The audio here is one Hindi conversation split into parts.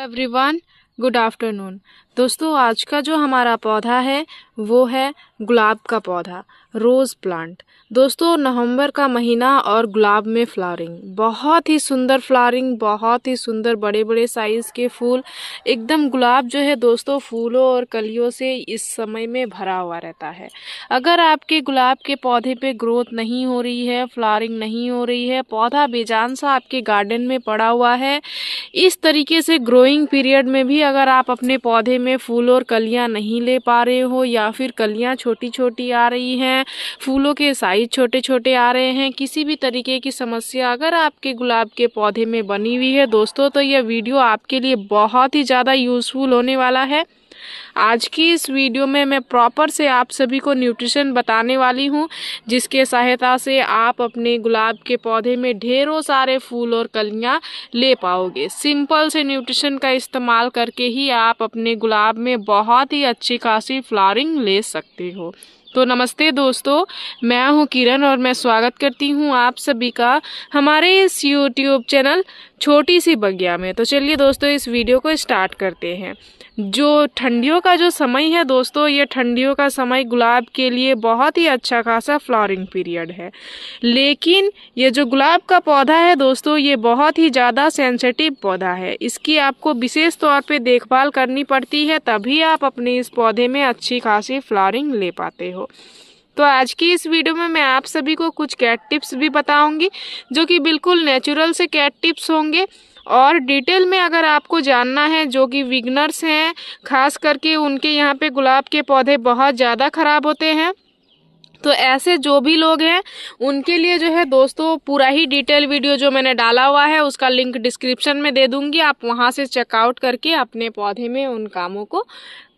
Everyone, good afternoon. दोस्तों, आज का जो हमारा पौधा है वो है गुलाब का पौधा, रोज़ प्लांट। दोस्तों, नवंबर का महीना और गुलाब में फ्लावरिंग, बहुत ही सुंदर फ्लावरिंग, बहुत ही सुंदर बड़े बड़े साइज़ के फूल। एकदम गुलाब जो है दोस्तों फूलों और कलियों से इस समय में भरा हुआ रहता है। अगर आपके गुलाब के पौधे पे ग्रोथ नहीं हो रही है, फ्लावरिंग नहीं हो रही है, पौधा बेजान सा आपके गार्डन में पड़ा हुआ है, इस तरीके से ग्रोइंग पीरियड में भी अगर आप अपने पौधे में फूल और कलियां नहीं ले पा रहे हो, या फिर कलियां छोटी छोटी आ रही हैं, फूलों के साइज छोटे छोटे आ रहे हैं, किसी भी तरीके की समस्या अगर आपके गुलाब के पौधे में बनी हुई है दोस्तों, तो यह वीडियो आपके लिए बहुत ही ज़्यादा यूज़फुल होने वाला है। आज की इस वीडियो में मैं प्रॉपर से आप सभी को न्यूट्रिशन बताने वाली हूँ, जिसके सहायता से आप अपने गुलाब के पौधे में ढेरों सारे फूल और कलियाँ ले पाओगे। सिंपल से न्यूट्रिशन का इस्तेमाल करके ही आप अपने गुलाब में बहुत ही अच्छी खासी फ्लावरिंग ले सकते हो। तो नमस्ते दोस्तों, मैं हूं किरण और मैं स्वागत करती हूं आप सभी का हमारे इस यूट्यूब चैनल छोटी सी बगिया में। तो चलिए दोस्तों, इस वीडियो को स्टार्ट करते हैं। जो ठंडियों का जो समय है दोस्तों, ये ठंडियों का समय गुलाब के लिए बहुत ही अच्छा खासा फ्लावरिंग पीरियड है। लेकिन ये जो गुलाब का पौधा है दोस्तों, ये बहुत ही ज़्यादा सेंसिटिव पौधा है। इसकी आपको विशेष तौर पे देखभाल करनी पड़ती है, तभी आप अपने इस पौधे में अच्छी खासी फ्लावरिंग ले पाते हो। तो आज की इस वीडियो में मैं आप सभी को कुछ कैट टिप्स भी बताऊंगी, जो कि बिल्कुल नेचुरल से कैट टिप्स होंगे। और डिटेल में अगर आपको जानना है, जो कि बिगनर्स हैं खास करके, उनके यहाँ पे गुलाब के पौधे बहुत ज़्यादा ख़राब होते हैं, तो ऐसे जो भी लोग हैं उनके लिए जो है दोस्तों पूरा ही डिटेल वीडियो जो मैंने डाला हुआ है उसका लिंक डिस्क्रिप्शन में दे दूंगी। आप वहां से चेकआउट करके अपने पौधे में उन कामों को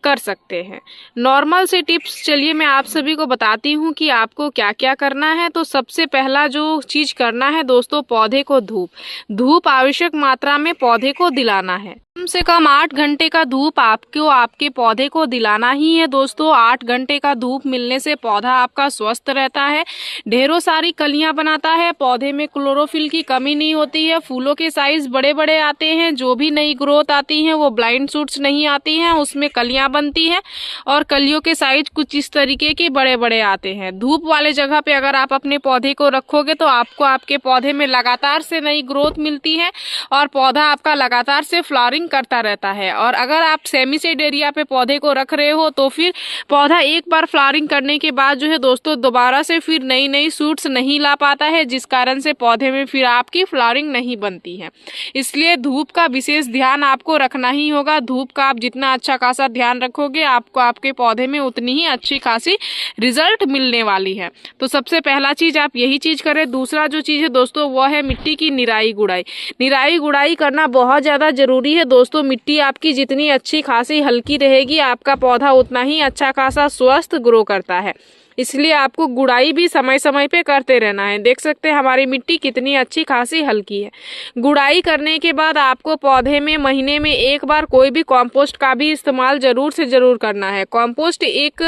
कर सकते हैं। नॉर्मल से टिप्स चलिए मैं आप सभी को बताती हूँ कि आपको क्या क्या करना है। तो सबसे पहला जो चीज़ करना है दोस्तों, पौधे को धूप आवश्यक मात्रा में पौधे को दिलाना है। कम से कम 8 घंटे का धूप आपको आपके पौधे को दिलाना ही है दोस्तों। 8 घंटे का धूप मिलने से पौधा आपका स्वस्थ रहता है, ढेरों सारी कलियां बनाता है, पौधे में क्लोरोफिल की कमी नहीं होती है, फूलों के साइज बड़े बड़े आते हैं, जो भी नई ग्रोथ आती है वो ब्लाइंड शूट्स नहीं आती हैं, उसमें कलियां बनती हैं और कलियों के साइज कुछ इस तरीके के बड़े बड़े आते हैं। धूप वाले जगह पे अगर आप अपने पौधे को रखोगे तो आपको आपके पौधे में लगातार से नई ग्रोथ मिलती है और पौधा आपका लगातार से फ्लावरिंग करता रहता है। और अगर आप सेमी सेड एरिया पे पौधे को रख रहे हो तो फिर पौधा एक बार फ्लावरिंग करने के बाद जो है दोस्तों दोबारा से फिर नई नई शूट्स नहीं ला पाता है, जिस कारण से पौधे में फिर आपकी फ्लावरिंग नहीं बनती है। इसलिए धूप का विशेष ध्यान आपको रखना ही होगा। धूप का आप जितना अच्छा खासा ध्यान रखोगे, आपको आपके पौधे में उतनी ही अच्छी खासी रिजल्ट मिलने वाली है। तो सबसे पहला चीज आप यही चीज करें। दूसरा जो चीज है दोस्तों वो है मिट्टी की निराई गुड़ाई करना बहुत ज्यादा जरूरी है दोस्तों। मिट्टी आपकी जितनी अच्छी खासी हल्की रहेगी, आपका पौधा उतना ही अच्छा खासा स्वस्थ ग्रो करता है। इसलिए आपको गुड़ाई भी समय समय पे करते रहना है। देख सकते हैं हमारी मिट्टी कितनी अच्छी खासी हल्की है। गुड़ाई करने के बाद आपको पौधे में महीने में एक बार कोई भी कंपोस्ट का भी इस्तेमाल जरूर से जरूर करना है। कंपोस्ट एक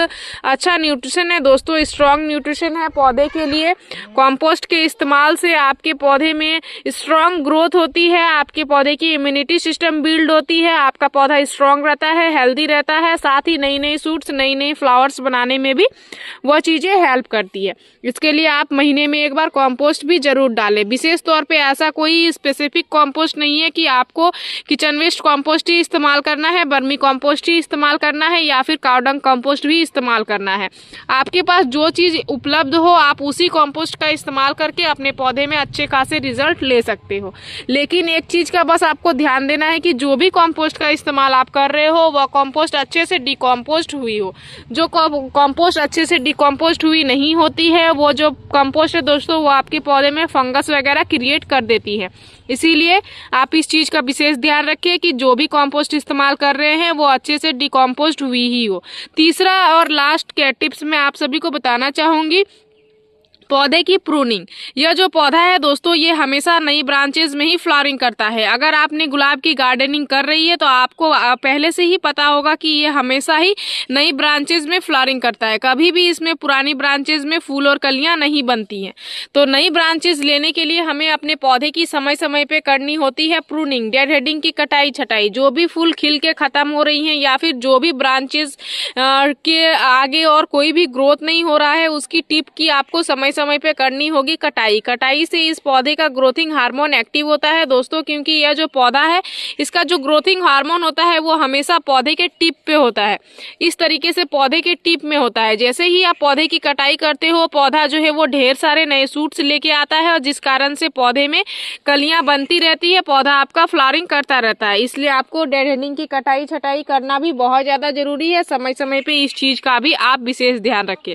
अच्छा न्यूट्रिशन है दोस्तों, स्ट्रॉन्ग न्यूट्रिशन है पौधे के लिए। कंपोस्ट के इस्तेमाल से आपके पौधे में स्ट्रॉन्ग ग्रोथ होती है, आपके पौधे की इम्यूनिटी सिस्टम बिल्ड होती है, आपका पौधा स्ट्रॉन्ग रहता है, हेल्दी रहता है, साथ ही नई नई शूट्स नई नई फ्लावर्स बनाने में भी वो चीज़ें हेल्प करती है। इसके लिए आप महीने में एक बार कंपोस्ट भी जरूर डालें। विशेष तौर पे ऐसा कोई स्पेसिफिक कंपोस्ट नहीं है कि आपको किचन वेस्ट कंपोस्ट ही इस्तेमाल करना है, बर्मी कंपोस्ट ही इस्तेमाल करना है, या फिर काउडंग कंपोस्ट भी इस्तेमाल करना है। आपके पास जो चीज़ उपलब्ध हो आप उसी कंपोस्ट का इस्तेमाल करके अपने पौधे में अच्छे खासे रिजल्ट ले सकते हो। लेकिन एक चीज़ का बस आपको ध्यान देना है कि जो भी कंपोस्ट का इस्तेमाल आप कर रहे हो वह कंपोस्ट अच्छे से डिकम्पोस्ट हुई हो। जो कंपोस्ट अच्छे से कंपोस्ट हुई नहीं होती है, वो जो कंपोस्ट है दोस्तों वो आपके पौधे में फंगस वगैरह क्रिएट कर देती है। इसीलिए आप इस चीज़ का विशेष ध्यान रखिए कि जो भी कंपोस्ट इस्तेमाल कर रहे हैं वो अच्छे से डिकम्पोस्ट हुई ही हो। तीसरा और लास्ट के टिप्स मैं आप सभी को बताना चाहूँगी, पौधे की प्रूनिंग। यह जो पौधा है दोस्तों ये हमेशा नई ब्रांचेस में ही फ्लावरिंग करता है। अगर आपने गुलाब की गार्डनिंग कर रही है तो आपको पहले से ही पता होगा कि ये हमेशा ही नई ब्रांचेस में फ्लावरिंग करता है, कभी भी इसमें पुरानी ब्रांचेस में फूल और कलियां नहीं बनती हैं। तो नई ब्रांचेस लेने के लिए हमें अपने पौधे की समय समय पे करनी होती है प्रूनिंग, डेड हेडिंग की कटाई छटाई। जो भी फूल खिल के खत्म हो रही हैं या फिर जो भी ब्रांचेस के आगे और कोई भी ग्रोथ नहीं हो रहा है उसकी टिप की आपको समय समय पे करनी होगी कटाई। कटाई से इस पौधे का ग्रोथिंग हार्मोन एक्टिव होता है दोस्तों, क्योंकि यह जो पौधा है इसका जो ग्रोथिंग हार्मोन होता है वो हमेशा पौधे के टिप पे होता है। इस तरीके से पौधे के टिप में होता है। जैसे ही आप पौधे की कटाई करते हो पौधा जो है वो ढेर सारे नए सूट्स लेके आता है और जिस कारण से पौधे में कलियां बनती रहती है, पौधा आपका फ्लावरिंग करता रहता है। इसलिए आपको डेड हेडिंग की कटाई छटाई करना भी बहुत ज़्यादा जरूरी है। समय समय पे इस चीज़ का भी आप विशेष ध्यान रखें।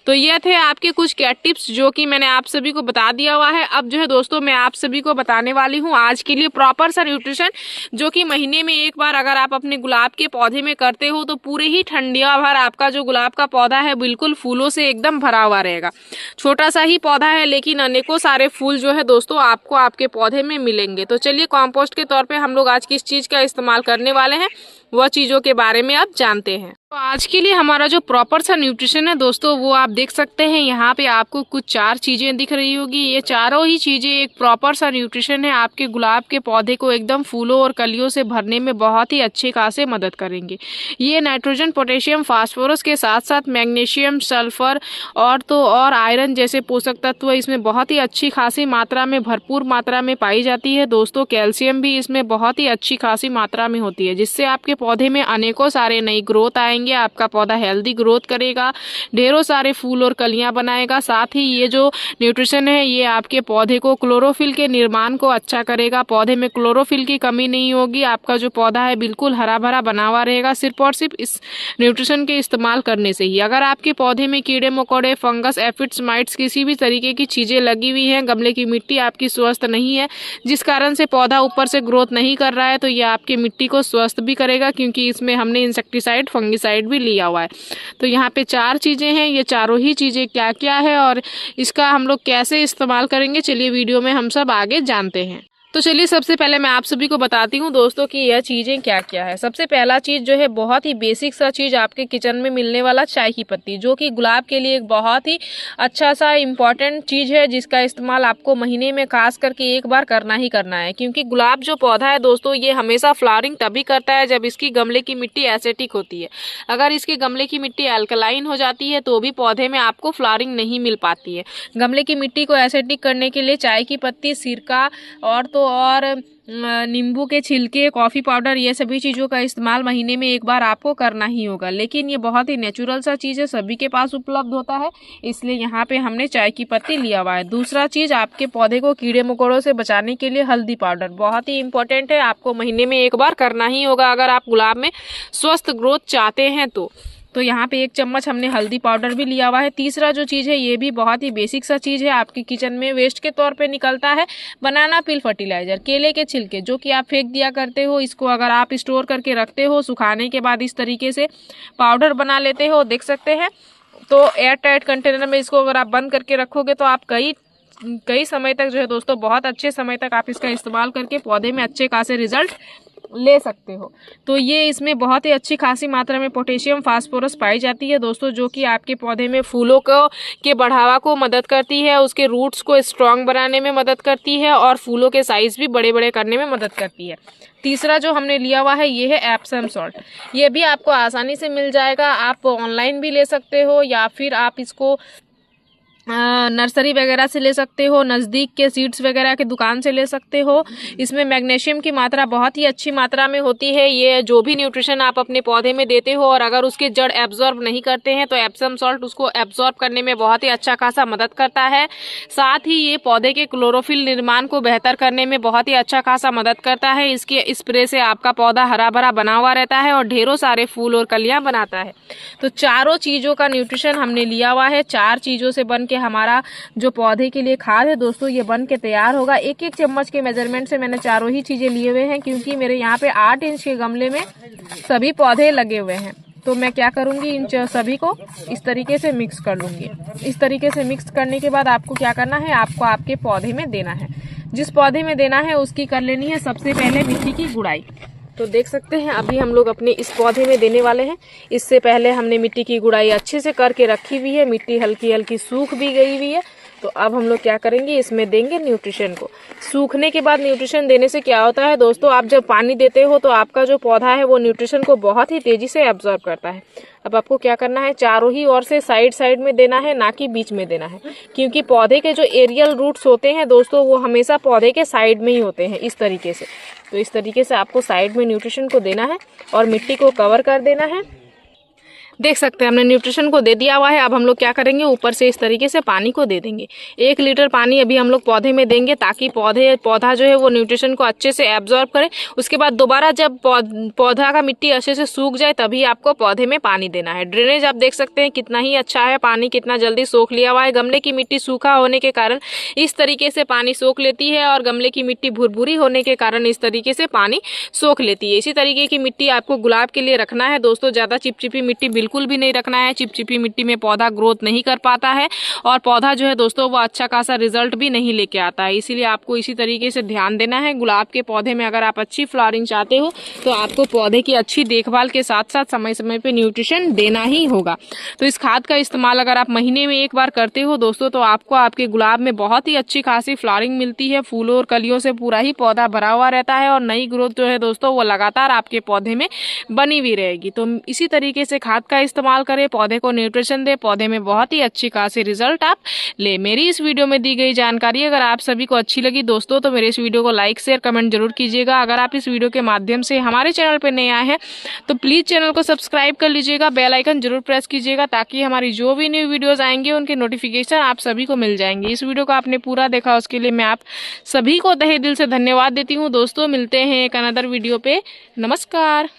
तो ये थे आपके कुछ कैट टिप्स जो कि मैंने आप सभी को बता दिया हुआ है। अब जो है दोस्तों मैं आप सभी को बताने वाली हूँ आज के लिए प्रॉपर सा न्यूट्रिशन, जो कि महीने में एक बार अगर आप अपने गुलाब के पौधे में करते हो तो पूरे ही ठंडिया भर आपका जो गुलाब का पौधा है बिल्कुल फूलों से एकदम भरा हुआ रहेगा। छोटा सा ही पौधा है लेकिन अनेकों सारे फूल जो है दोस्तों आपको आपके पौधे में मिलेंगे। तो चलिए कॉम्पोस्ट के तौर पे हम लोग आज किस चीज़ का इस्तेमाल करने वाले हैं वह चीज़ों के बारे में आप जानते हैं। तो आज के लिए हमारा जो प्रॉपर सा न्यूट्रिशन है दोस्तों वो आप देख सकते हैं यहाँ पे आपको कुछ 4 चीज़ें दिख रही होगी। ये चारों ही चीज़ें एक प्रॉपर सा न्यूट्रिशन है, आपके गुलाब के पौधे को एकदम फूलों और कलियों से भरने में बहुत ही अच्छे खासे मदद करेंगे। ये नाइट्रोजन, पोटेशियम, फास्फोरस के साथ साथ मैग्नीशियम, सल्फर और आयरन जैसे पोषक तत्व इसमें बहुत ही अच्छी खासी मात्रा में, भरपूर मात्रा में पाई जाती है दोस्तों। कैल्शियम भी इसमें बहुत ही अच्छी खासी मात्रा में होती है, जिससे आपके पौधे में अनेकों सारे नई ग्रोथ आएंगे। आपका पौधा हेल्दी ग्रोथ करेगा, ढेरों सारे फूल और कलियां बनाएगा। साथ ही ये जो न्यूट्रिशन है ये आपके पौधे को क्लोरोफिल के निर्माण को अच्छा करेगा। पौधे में क्लोरोफिल की कमी नहीं होगी, आपका जो पौधा है बिल्कुल हरा भरा बना हुआ रहेगा सिर्फ और सिर्फ इस न्यूट्रिशन के इस्तेमाल करने से ही। अगर आपके पौधे में कीड़े मकोड़े, फंगस, एफिड्स, माइट्स किसी भी तरीके की चीज़ें लगी हुई हैं, गमले की मिट्टी आपकी स्वस्थ नहीं है जिस कारण से पौधा ऊपर से ग्रोथ नहीं कर रहा है, तो ये आपकी मिट्टी को स्वस्थ भी करेगा क्योंकि इसमें हमने इंसेक्टिसाइड, फंगिसाइड भी लिया हुआ है। तो यहाँ पे 4 चीज़ें हैं। ये चारों ही चीज़ें क्या क्या है और इसका हम लोग कैसे इस्तेमाल करेंगे चलिए वीडियो में हम सब आगे जानते हैं। तो चलिए सबसे पहले मैं आप सभी को बताती हूँ दोस्तों कि यह चीज़ें क्या क्या है। सबसे पहला चीज़ जो है बहुत ही बेसिक सा चीज़ आपके किचन में मिलने वाला चाय की पत्ती, जो कि गुलाब के लिए एक बहुत ही अच्छा सा इम्पॉर्टेंट चीज़ है जिसका इस्तेमाल आपको महीने में खास करके एक बार करना ही करना है। क्योंकि गुलाब जो पौधा है दोस्तों ये हमेशा फ्लावरिंग तभी करता है जब इसकी गमले की मिट्टी एसिडिक होती है। अगर इसके गमले की मिट्टी अल्कलाइन हो जाती है तो भी पौधे में आपको फ्लावरिंग नहीं मिल पाती है। गमले की मिट्टी को एसिडिक करने के लिए चाय की पत्ती, सिरका और नींबू के छिलके, कॉफ़ी पाउडर, ये सभी चीज़ों का इस्तेमाल महीने में एक बार आपको करना ही होगा। लेकिन ये बहुत ही नेचुरल सा चीज़ है, सभी के पास उपलब्ध होता है, इसलिए यहाँ पे हमने चाय की पत्ती लिया हुआ है। दूसरा चीज़ आपके पौधे को कीड़े मकोड़ों से बचाने के लिए हल्दी पाउडर बहुत ही इंपॉर्टेंट है, आपको महीने में एक बार करना ही होगा अगर आप गुलाब में स्वस्थ ग्रोथ चाहते हैं तो यहाँ पे 1 चम्मच हमने हल्दी पाउडर भी लिया हुआ है। तीसरा जो चीज़ है ये भी बहुत ही बेसिक सा चीज़ है, आपके किचन में वेस्ट के तौर पे निकलता है, बनाना पील फर्टिलाइजर, केले के छिलके जो कि आप फेंक दिया करते हो, इसको अगर आप स्टोर करके रखते हो, सुखाने के बाद इस तरीके से पाउडर बना लेते हो, देख सकते हैं। तो एयर टाइट कंटेनर में इसको अगर आप बंद करके रखोगे तो आप कई समय तक जो है दोस्तों, बहुत अच्छे समय तक आप इसका इस्तेमाल करके पौधे में अच्छे खासे रिजल्ट ले सकते हो। तो ये इसमें बहुत ही अच्छी खासी मात्रा में पोटेशियम, फास्फोरस पाई जाती है दोस्तों, जो कि आपके पौधे में फूलों के बढ़ावा को मदद करती है, उसके रूट्स को स्ट्रॉन्ग बनाने में मदद करती है और फूलों के साइज भी बड़े बड़े करने में मदद करती है। तीसरा जो हमने लिया हुआ है ये है एप्सम सॉल्ट। ये भी आपको आसानी से मिल जाएगा, आप ऑनलाइन भी ले सकते हो या फिर आप इसको नर्सरी वगैरह से ले सकते हो, नज़दीक के सीड्स वगैरह के दुकान से ले सकते हो। इसमें मैग्नीशियम की मात्रा बहुत ही अच्छी मात्रा में होती है। ये जो भी न्यूट्रिशन आप अपने पौधे में देते हो और अगर उसके जड़ एब्जॉर्ब नहीं करते हैं तो एप्सम सॉल्ट उसको एब्जॉर्ब करने में बहुत ही अच्छा खासा मदद करता है। साथ ही ये पौधे के क्लोरोफिल निर्माण को बेहतर करने में बहुत ही अच्छा खासा मदद करता है। इसके स्प्रे से आपका पौधा हरा भरा बना हुआ रहता है और ढेरों सारे फूल और कलियाँ बनाता है। तो चारों चीज़ों का न्यूट्रिशन हमने लिया हुआ है। 4 चीज़ों से बन हमारा जो पौधे के लिए खाद है दोस्तों ये बन के तैयार होगा। 1-1 चम्मच के मेजरमेंट से मैंने चारों ही चीजें लिए हुए हैं, क्योंकि मेरे यहाँ पे 8 इंच के गमले में सभी पौधे लगे हुए हैं। तो मैं क्या करूँगी, इन सभी को इस तरीके से मिक्स कर लूँगी। इस तरीके से मिक्स करने के बाद आपको क्या करना है, आपको आपके पौधे में देना है। जिस पौधे में देना है उसकी कर लेनी है सबसे पहले मिट्टी की गुड़ाई। तो देख सकते हैं अभी हम लोग अपने इस पौधे में देने वाले हैं। इससे पहले हमने मिट्टी की गुड़ाई अच्छे से करके रखी हुई है, मिट्टी हल्की हल्की सूख भी गई हुई है। तो अब हम लोग क्या करेंगे, इसमें देंगे न्यूट्रिशन को। सूखने के बाद न्यूट्रिशन देने से क्या होता है दोस्तों, आप जब पानी देते हो तो आपका जो पौधा है वो न्यूट्रिशन को बहुत ही तेजी से एब्जॉर्ब करता है। अब आपको क्या करना है, चारों ही ओर से साइड साइड में देना है, ना कि बीच में देना है, क्योंकि पौधे के जो एरियल रूट्स होते हैं दोस्तों वो हमेशा पौधे के साइड में ही होते हैं, इस तरीके से। तो इस तरीके से आपको साइड में न्यूट्रिशन को देना है और मिट्टी को कवर कर देना है। देख सकते हैं हमने न्यूट्रिशन को दे दिया हुआ है। अब हम लोग क्या करेंगे, ऊपर से इस तरीके से पानी को दे देंगे। 1 लीटर पानी अभी हम लोग पौधे में देंगे ताकि पौधा जो है वो न्यूट्रिशन को अच्छे से एब्जॉर्ब करे। उसके बाद दोबारा जब पौधा का मिट्टी अच्छे से सूख जाए तभी आपको पौधे में पानी देना है। ड्रेनेज आप देख सकते हैं कितना ही अच्छा है, पानी कितना जल्दी सोख लिया हुआ है। गमले की मिट्टी सूखा होने के कारण इस तरीके से पानी सोख लेती है और गमले की मिट्टी भुरभुरी होने के कारण इस तरीके से पानी सोख लेती है। इसी तरीके की मिट्टी आपको गुलाब के लिए रखना है दोस्तों। ज़्यादा चिपचिपी मिट्टी बिल्कुल भी नहीं रखना है। चिपचिपी मिट्टी में पौधा ग्रोथ नहीं कर पाता है और पौधा जो है दोस्तों वो अच्छा खासा रिजल्ट भी नहीं लेके आता है। इसीलिए आपको इसी तरीके से ध्यान देना है। गुलाब के पौधे में अगर आप अच्छी फ्लावरिंग चाहते हो तो आपको पौधे की अच्छी देखभाल के साथ साथ समय समय पे न्यूट्रिशन देना ही होगा। तो इस खाद का इस्तेमाल अगर आप महीने में 1 बार करते हो दोस्तों तो आपको आपके गुलाब में बहुत ही अच्छी खासी फ्लावरिंग मिलती है। फूलों और कलियों से पूरा ही पौधा भरा हुआ रहता है और नई ग्रोथ जो है दोस्तों वो लगातार आपके पौधे में बनी हुई रहेगी। तो इसी तरीके से खाद का इस्तेमाल करें, पौधे को न्यूट्रिशन दे, पौधे में बहुत ही अच्छी खासी रिजल्ट आप ले। मेरी इस वीडियो में दी गई जानकारी अगर आप सभी को अच्छी लगी दोस्तों तो मेरे इस वीडियो को लाइक शेयर कमेंट जरूर कीजिएगा। अगर आप इस वीडियो के माध्यम से हमारे चैनल पर नए आए हैं तो प्लीज चैनल को सब्सक्राइब कर लीजिएगा, बेल आइकन जरूर प्रेस कीजिएगा ताकि हमारी जो भी न्यू वीडियोज आएंगे उनके नोटिफिकेशन आप सभी को मिल जाएंगे। इस वीडियो को आपने पूरा देखा उसके लिए मैं आप सभी को तहे दिल से धन्यवाद देती हूँ दोस्तों। मिलते हैं एक अनदर वीडियो पे। नमस्कार।